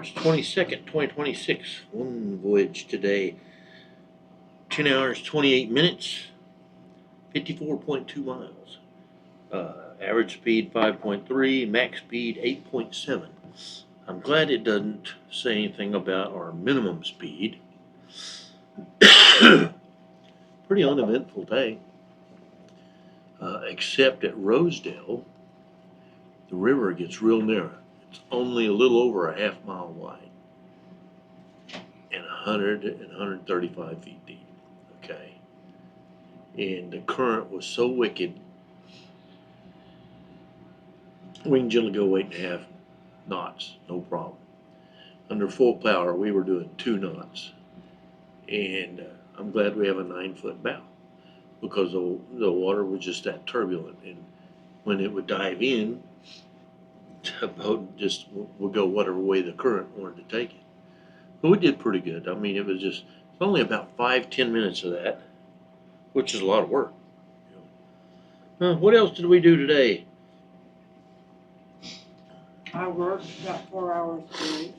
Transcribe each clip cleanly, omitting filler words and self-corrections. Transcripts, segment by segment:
March 22nd, 2026. One voyage today. 10 hours, 28 minutes, 54.2 miles. Average speed 5.3, max speed 8.7. I'm glad it doesn't say anything about our minimum speed. Pretty uneventful day. Except at Rosedale, the river gets real narrow. It's only a little over a half mile wide and 100 and 135 feet deep. Okay. And the current was so wicked, we can generally go 8.5 knots, no problem. Under full power, we were doing 2 knots. And I'm glad we have a 9-foot bow because the water was just that turbulent. And when it would dive in, the boat just would go whatever way the current wanted to take it. But we did pretty good. I mean, it's only about 5-10 minutes of that, which is a lot of work. What else did we do today? I worked about 4 hours today,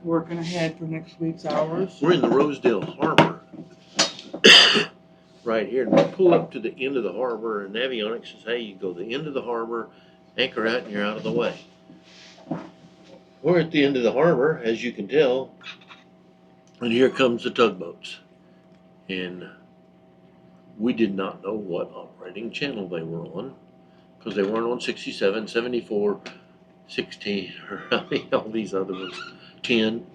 working ahead for next week's hours. We're in the Rosedale Harbor right here. And we pull up to the end of the harbor, and Navionics says, hey, you go to the end of the harbor, anchor out, and you're out of the way. We're at the end of the harbor, as you can tell, and here comes the tugboats. And we did not know what operating channel they were on, because they weren't on 67, 74, 16, or all these other ones, 10.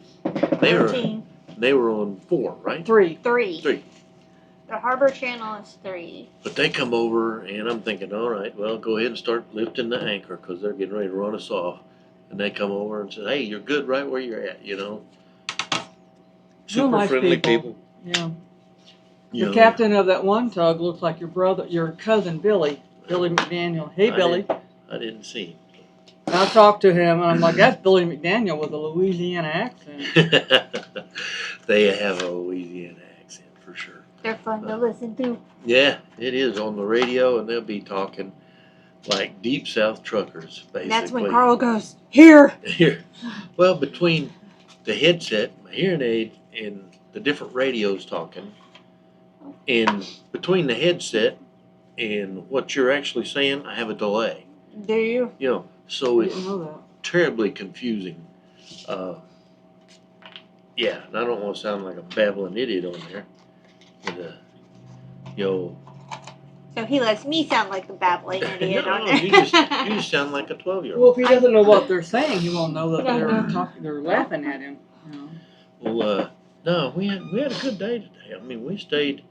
They were on 4, right? 3. 3. The harbor channel is 3. But they come over, and I'm thinking, all right, well, go ahead and start lifting the anchor, because they're getting ready to run us off. And they come over and say, hey, you're good right where you're at, Real Super nice friendly people. Yeah. You The know, captain of that one tug looks like your cousin Billy McDaniel. Hey, Billy. I didn't see him. I talked to him, and I'm like, that's Billy McDaniel with a Louisiana accent. They have a Louisiana accent for sure. They're fun to listen to. Yeah, it is on the radio, and they'll be talking like deep South truckers, basically. That's when Carl goes, here! Here. Well, between the headset, my hearing aid, and the different radios talking, and between the headset and what you're actually saying, I have a delay. Do you? So I it's didn't know that. terribly confusing. Yeah, and I don't want to sound like a babbling idiot on there. But, So he lets me sound like the babbling idiot no, on there. you just sound like a 12-year-old. Well, if he doesn't know what they're saying, he won't know that they're laughing at him. Well, no, we had a good day today. I mean, we stayed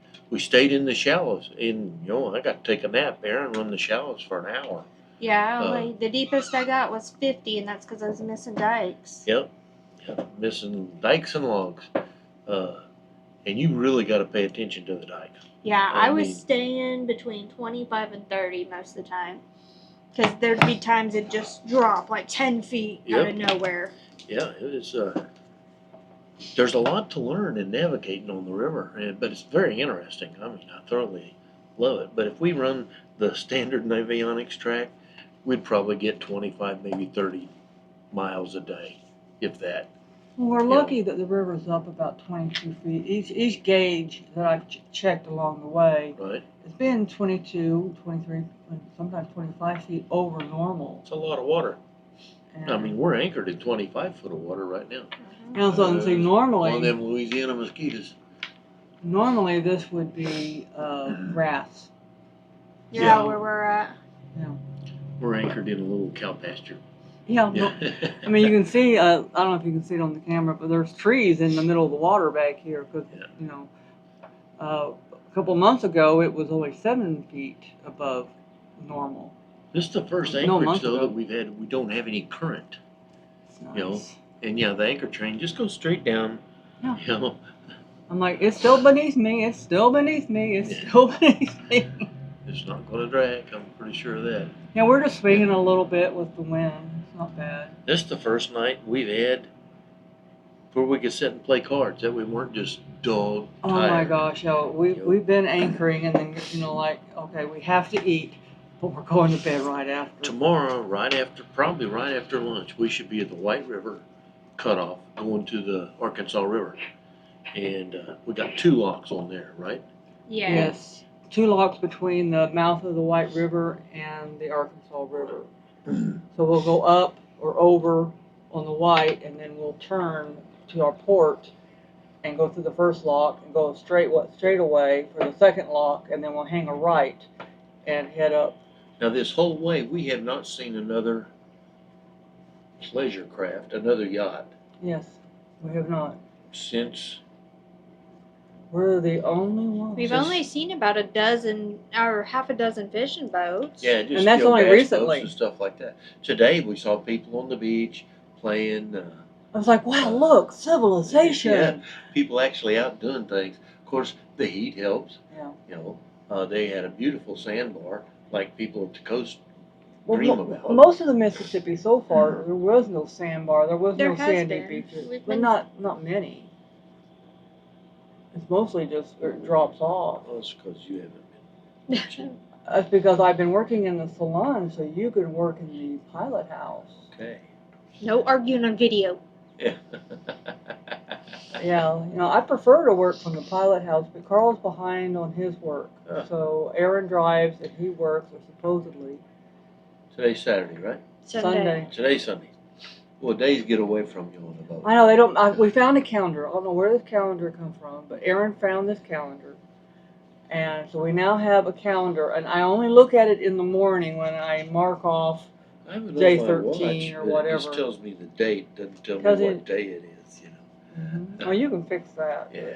in the shallows, and I got to take a nap there and run the shallows for an hour. Yeah, the deepest I got was 50, and that's because I was missing dikes. Yep, missing dikes and logs, and you really got to pay attention to the dikes. Yeah, I was mean- staying between 25 and 30 most of the time. Because there'd be times it'd just drop like 10 feet out of nowhere. Yeah, it is. There's a lot to learn in navigating on the river, but it's very interesting. I mean, I thoroughly love it. But if we run the standard Navionics track, we'd probably get 25, maybe 30 miles a day, if that. Well, we're lucky that the river's up about 22 feet. Each gauge that I've checked along the way Right? has been 22, 23, sometimes 25 feet over normal. It's a lot of water. And, I mean, we're anchored in 25 foot of water right now. so I see One of normally them Louisiana mosquitoes. this would be grass. Yeah, where we're at. We're anchored in a little cow pasture. Yeah. Yeah. I mean, you can see, I don't know if you can see it on the camera, but there's trees in the middle of the water back here. Because, a couple months ago, it was only 7 feet above normal. This is the first No, anchorage, months though, ago. that we've had. We don't have any current. It's nice. You know, and yeah, the anchor train just goes straight down. Yeah. I'm like, it's still beneath me, it's still beneath me, it's still beneath me. It's not going to drag. I'm pretty sure of that. Yeah, we're just swinging a little bit with the wind. It's not bad. This is the first night we've had where we could sit and play cards, that we weren't just dog Oh tired. my gosh, we've been anchoring and then, okay, we have to eat, but we're going to bed right after. Tomorrow, probably right after lunch, we should be at the White River cutoff going to the Arkansas River. And we got 2 locks on there, right? Yeah. Yes, 2 locks between the mouth of the White River and the Arkansas River. So we'll go up or over on the White, and then we'll turn to our port and go through the first lock and go straight away for the second lock, and then we'll hang a right and head up. Now, this whole way, we have not seen another pleasure craft, another yacht, Yes, we have not. since, We're the only ones. We've only seen about a dozen or half a dozen fishing boats. yeah, just And that's steel only bass boats recently. and stuff like that. Today, we saw people on the beach playing, I was like, wow, look, civilization. Yeah. people actually out doing things. Of course, the heat helps. Yeah. You know, they had a beautiful sandbar, like people at the coast Well, dream about. most of the Mississippi so far, there was no sandbar, there was There no has sandy been. beaches, We've but been- not many. It's mostly just it drops off. Well, it's because you haven't been watching. That's because I've been working in the salon, so you could work in the pilot house. Okay. No arguing on video. Yeah. Yeah, I prefer to work from the pilot house, but Carl's behind on his work. So Aaron drives and he works, or supposedly. Today's Saturday, right? Sunday. Today's Sunday. Well, days get away from you on the boat. I know they don't. We found a calendar. I don't know where this calendar come from, but Aaron found this calendar, and so we now have a calendar. And I only look at it in the morning when I mark off. I have it on day my 13 watch, or but It whatever. just tells me the date, doesn't tell me Does what it? day it is, you know. Well, you can fix that. Yeah.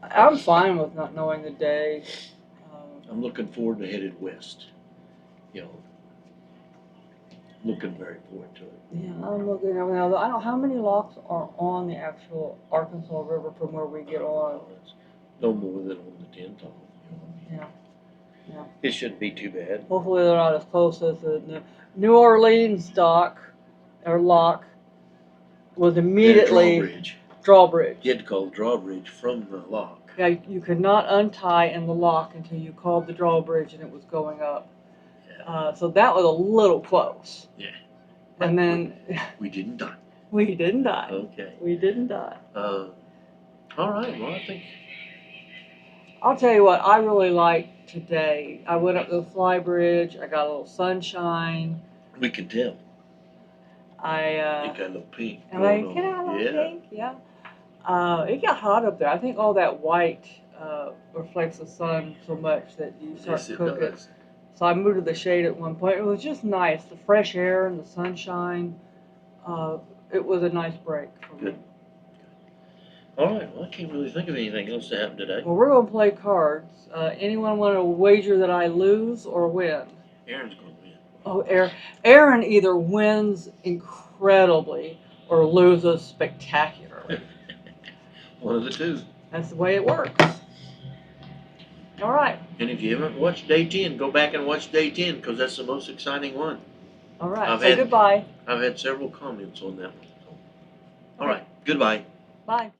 I'm fine with not knowing the day. I'm looking forward to headed west. You know, looking very forward to it. Yeah, I'm looking now. I don't know how many locks are on the actual Arkansas River from where we get on. Well, it's no more than on the 10 tall. You know. Yeah. It shouldn't be too bad. Hopefully they're not as close as the New Orleans dock or lock was immediately Drawbridge. drawbridge. You had to call the drawbridge from the lock. Yeah, you could not untie in the lock until you called the drawbridge and it was going up. Yeah. So that was a little close. Yeah. And then We didn't die. we didn't die. Okay. We didn't die. All right. Well, I think I'll tell you what I really liked today. I went up to the fly bridge. I got a little sunshine. we can tell. You got a little pink. And I going get on. out of Yeah. pink, yeah. It got hot up there. I think all that white reflects the sun so much that you start Yes, it cooking. does. So I moved to the shade at one point. It was just nice. The fresh air and the sunshine. It was a nice break for me. Good. All right. Well, I can't really think of anything else that happened today. Well, we're going to play cards. Anyone want to wager that I lose or win? Aaron's going to win. Oh, Aaron either wins incredibly or loses spectacularly. One of the two. That's the way it works. All right. And if you haven't watched day 10, go back and watch day 10 because that's the most exciting one. All right. I've Say had- goodbye. I've had several comments on that one. So. All right. Goodbye. Bye.